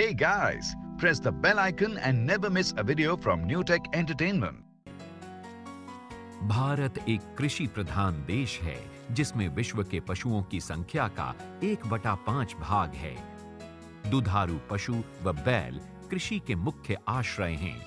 Hey guys, press the bell icon and never miss a video from New Tech Entertainment. Bharat एक कृषि प्रधान देश है जिसमें विश्व के पशुओं की संख्या का 1/5 भाग है। दुधारू पशु व बैल कृषि के मुख्य आश्रय हैं।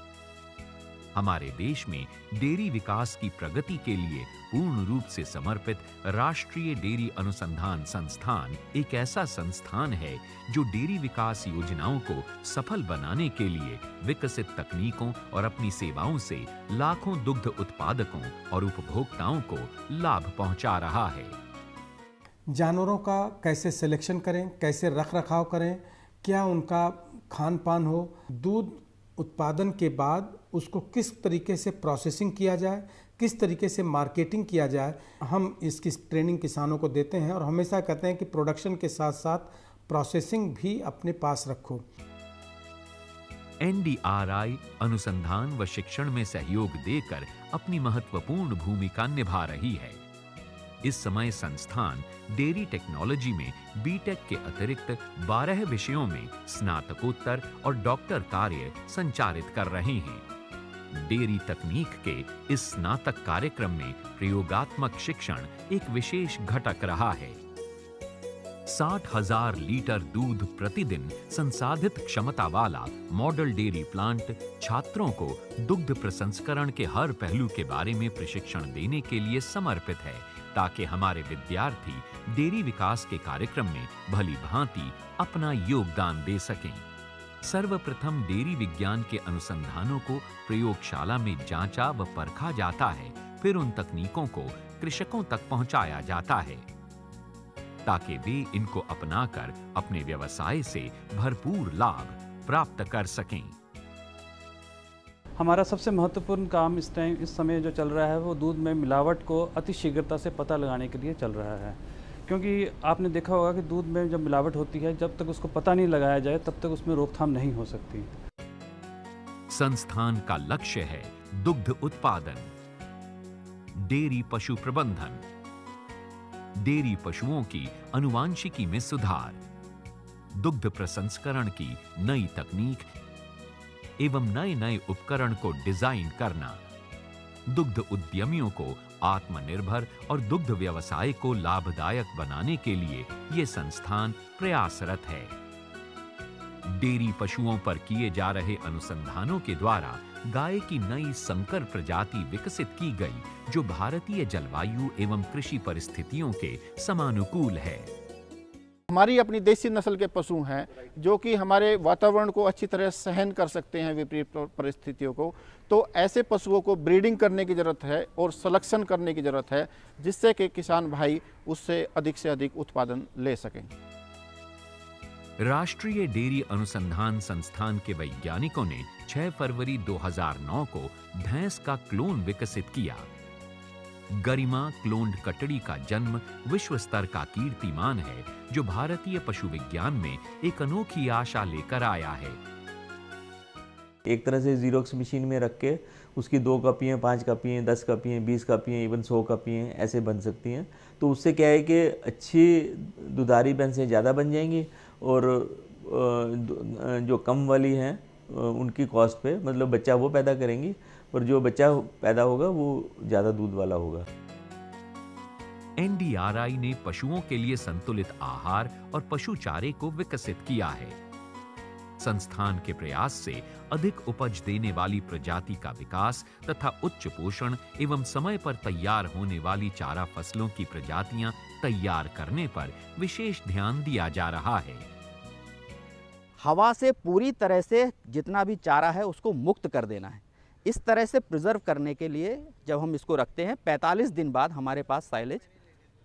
हमारे देश में डेयरी विकास की प्रगति के लिए पूर्ण रूप से समर्पित राष्ट्रीय डेयरी अनुसंधान संस्थान एक ऐसा संस्थान है जो डेयरी विकास योजनाओं को सफल बनाने के लिए विकसित तकनीकों और अपनी सेवाओं से लाखों दुग्ध उत्पादकों और उपभोक्ताओं को लाभ पहुंचा रहा है। जानवरों का कैसे सिलेक्शन करें, कैसे रख रखाव करें, क्या उनका खान पान हो, दूध उत्पादन के बाद उसको किस तरीके से प्रोसेसिंग किया जाए, किस तरीके से मार्केटिंग किया जाए, हम इसकी ट्रेनिंग किसानों को देते हैं और हमेशा कहते हैं कि प्रोडक्शन के साथ साथ प्रोसेसिंग भी अपने पास रखो। NDRI अनुसंधान व शिक्षण में सहयोग देकर अपनी महत्वपूर्ण भूमिका निभा रही है। इस समय संस्थान डेयरी टेक्नोलॉजी में बीटेक के अतिरिक्त 12 विषयों में स्नातकोत्तर और डॉक्टर कार्य संचालित कर रहे हैं। डेयरी तकनीक के इस स्नातक कार्यक्रम में प्रयोगात्मक शिक्षण एक विशेष घटक रहा है। 60,000 लीटर दूध प्रतिदिन संसाधित क्षमता वाला मॉडल डेयरी प्लांट छात्रों को दुग्ध प्रसंस्करण के हर पहलू के बारे में प्रशिक्षण देने के लिए समर्पित है, ताकि हमारे विद्यार्थी डेयरी विकास के कार्यक्रम में भली भांति अपना योगदान दे सकें। सर्वप्रथम डेयरी विज्ञान के अनुसंधानों को प्रयोगशाला में जांचा व परखा जाता है, फिर उन तकनीकों को कृषकों तक पहुंचाया जाता है ताकि वे इनको अपनाकर अपने व्यवसाय से भरपूर लाभ प्राप्त कर सकें। हमारा सबसे महत्वपूर्ण काम इस समय जो चल रहा है वो दूध में मिलावट को अति शीघ्रता से पता लगाने के लिए चल रहा है, क्योंकि आपने देखा होगा कि दूध में जब मिलावट होती है, जब तक उसको पता नहीं लगाया जाए तब तक उसमें रोकथाम नहीं हो सकती। संस्थान का लक्ष्य है दुग्ध उत्पादन, डेयरी पशु प्रबंधन, डेयरी पशुओं की आनुवांशिकी में सुधार, दुग्ध प्रसंस्करण की नई तकनीक एवं नए उपकरण को डिजाइन करना, दुग्ध उद्यमियों को आत्मनिर्भर और दुग्ध व्यवसाय को लाभदायक बनाने के लिए ये संस्थान प्रयासरत है। डेयरी पशुओं पर किए जा रहे अनुसंधानों के द्वारा गाय की नई संकर प्रजाति विकसित की गई, जो भारतीय जलवायु एवं कृषि परिस्थितियों के समानुकूल है। हमारी अपनी देसी नस्ल के पशु हैं जो कि हमारे वातावरण को अच्छी तरह सहन कर सकते हैं, विपरीत परिस्थितियों को। तो ऐसे पशुओं को ब्रीडिंग करने की ज़रूरत है और सलेक्शन करने की ज़रूरत है, जिससे कि किसान भाई उससे अधिक उत्पादन ले सकें। राष्ट्रीय डेयरी अनुसंधान संस्थान के वैज्ञानिकों ने 6 फरवरी 2009 को भैंस का क्लोन विकसित किया। गरिमा क्लोन्ड कटड़ी का जन्म विश्व स्तर का कीर्तिमान है, जो भारतीय पशु विज्ञान में एक अनोखी आशा लेकर आया है। एक तरह से जीरोक्स मशीन में रख के उसकी 2 कपियाँ, 5 कपियाँ, 10 कपियाँ, 20 कपियाँ, इवन 100 कपियाँ ऐसे बन सकती हैं। तो उससे क्या है कि अच्छी दुधारी भैंसें ज़्यादा बन जाएंगी और जो कम वाली हैं उनकी कॉस्ट पे, मतलब बच्चा वो पैदा करेंगी और जो बच्चा पैदा होगा वो ज़्यादा दूध वाला होगा। NDRI ने पशुओं के लिए संतुलित आहार और पशु चारे को विकसित किया है। संस्थान के प्रयास से अधिक उपज देने वाली प्रजाति का विकास तथा उच्च पोषण एवं समय पर तैयार होने वाली चारा फसलों की प्रजातियां तैयार करने पर विशेष ध्यान दिया जा रहा है। हवा से पूरी तरह से जितना भी चारा है उसको मुक्त कर देना है। इस तरह से प्रिजर्व करने के लिए जब हम इसको रखते हैं, 45 दिन बाद हमारे पास साइलेज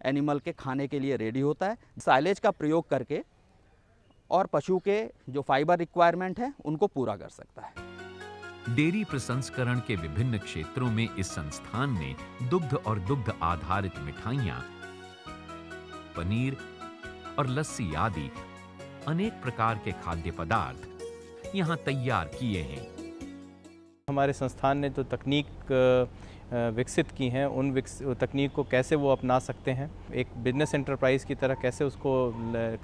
एनिमल के खाने के लिए रेडी होता है। साइलेज का प्रयोग करके और पशु के जो फाइबर रिक्वायरमेंट है उनको पूरा कर सकता है। डेयरी प्रसंस्करण के विभिन्न क्षेत्रों में इस संस्थान ने दुग्ध और दुग्ध आधारित मिठाइयां, पनीर और लस्सी आदि अनेक प्रकार के खाद्य पदार्थ यहां तैयार किए हैं। हमारे संस्थान ने जो तकनीक विकसित की हैं उन तकनीक को कैसे वो अपना सकते हैं, एक बिजनेस एंटरप्राइज़ की तरह कैसे उसको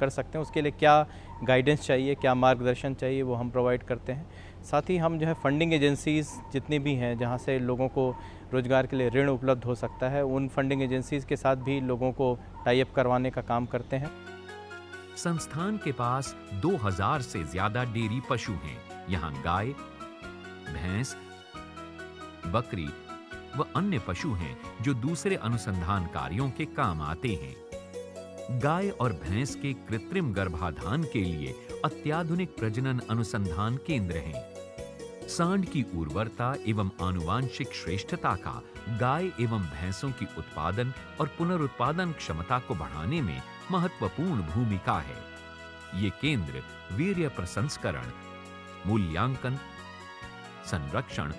कर सकते हैं, उसके लिए क्या गाइडेंस चाहिए, क्या मार्गदर्शन चाहिए, वो हम प्रोवाइड करते हैं। साथ ही हम जो है फंडिंग एजेंसीज़ जितनी भी हैं जहाँ से लोगों को रोज़गार के लिए ऋण उपलब्ध हो सकता है, उन फंडिंग एजेंसीज़ के साथ भी लोगों को टाई अप करवाने का काम करते हैं। संस्थान के पास 2000 से ज्यादा डेयरी पशु हैं। यहाँ गाय, भैंस, बकरी व अन्य पशु हैं जो दूसरे अनुसंधान कार्यों के काम आते हैं। गाय और भैंस के कृत्रिम गर्भाधान के लिए अत्याधुनिक प्रजनन अनुसंधान केंद्र हैं। सांड की उर्वरता एवं आनुवांशिक श्रेष्ठता का गाय एवं भैंसों की उत्पादन और पुनरुत्पादन क्षमता को बढ़ाने में महत्वपूर्ण भूमिका है। ये केंद्र वीर्य प्रसंस्करण, मूल्यांकन, संरक्षण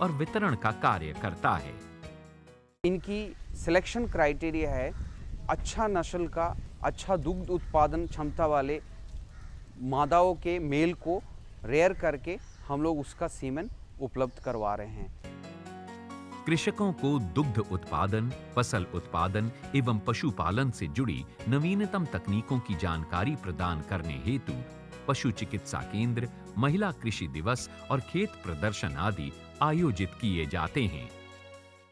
और वितरण का कार्य करता है। इनकी सिलेक्शन क्राइटेरिया है अच्छा नस्ल का, अच्छा दुग्ध उत्पादन क्षमता वाले मादाओं के मेल को रेयर करके हम लोग उसका सीमेन उपलब्ध करवा रहे हैं। कृषकों को दुग्ध उत्पादन, फसल उत्पादन एवं पशुपालन से जुड़ी नवीनतम तकनीकों की जानकारी प्रदान करने हेतु पशु चिकित्सा केंद्र, महिला कृषि दिवस और खेत प्रदर्शन आदि आयोजित किए जाते हैं।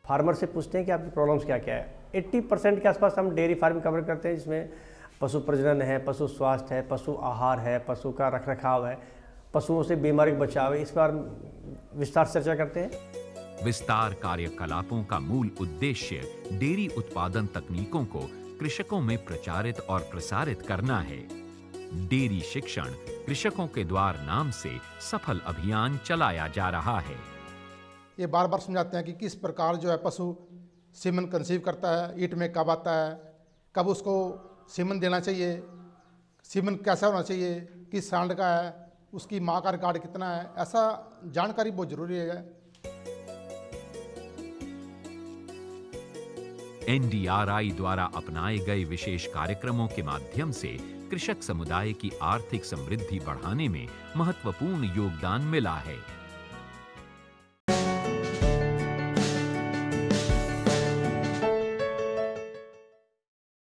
फार्मर से पूछते हैं कि आपकी प्रॉब्लम्स क्या क्या है। 80% के आसपास हम डेयरी फार्म कवर करते हैं, जिसमें पशु प्रजनन है, पशु स्वास्थ्य है, पशु आहार है, पशु का रखरखाव है, पशुओं से बीमारी का बचाव है। इस पर विस्तार से चर्चा करते हैं। विस्तार कार्यकलापों का मूल उद्देश्य डेयरी उत्पादन तकनीकों को कृषकों में प्रचारित और प्रसारित करना है। डेयरी शिक्षण कृषकों के द्वार नाम से सफल अभियान चलाया जा रहा है। ये बार बार समझाते हैं कि किस प्रकार जो है पशु सीमन कंसीव करता है, ईट में कब आता है, कब उसको सीमन देना चाहिए, सीमन कैसा होना चाहिए, किस सांड का है, उसकी माँ का रिकॉर्ड कितना है, ऐसा जानकारी बहुत जरूरी है। एनडीआरआई द्वारा अपनाए गए विशेष कार्यक्रमों के माध्यम से कृषक समुदाय की आर्थिक समृद्धि बढ़ाने में महत्वपूर्ण योगदान मिला है।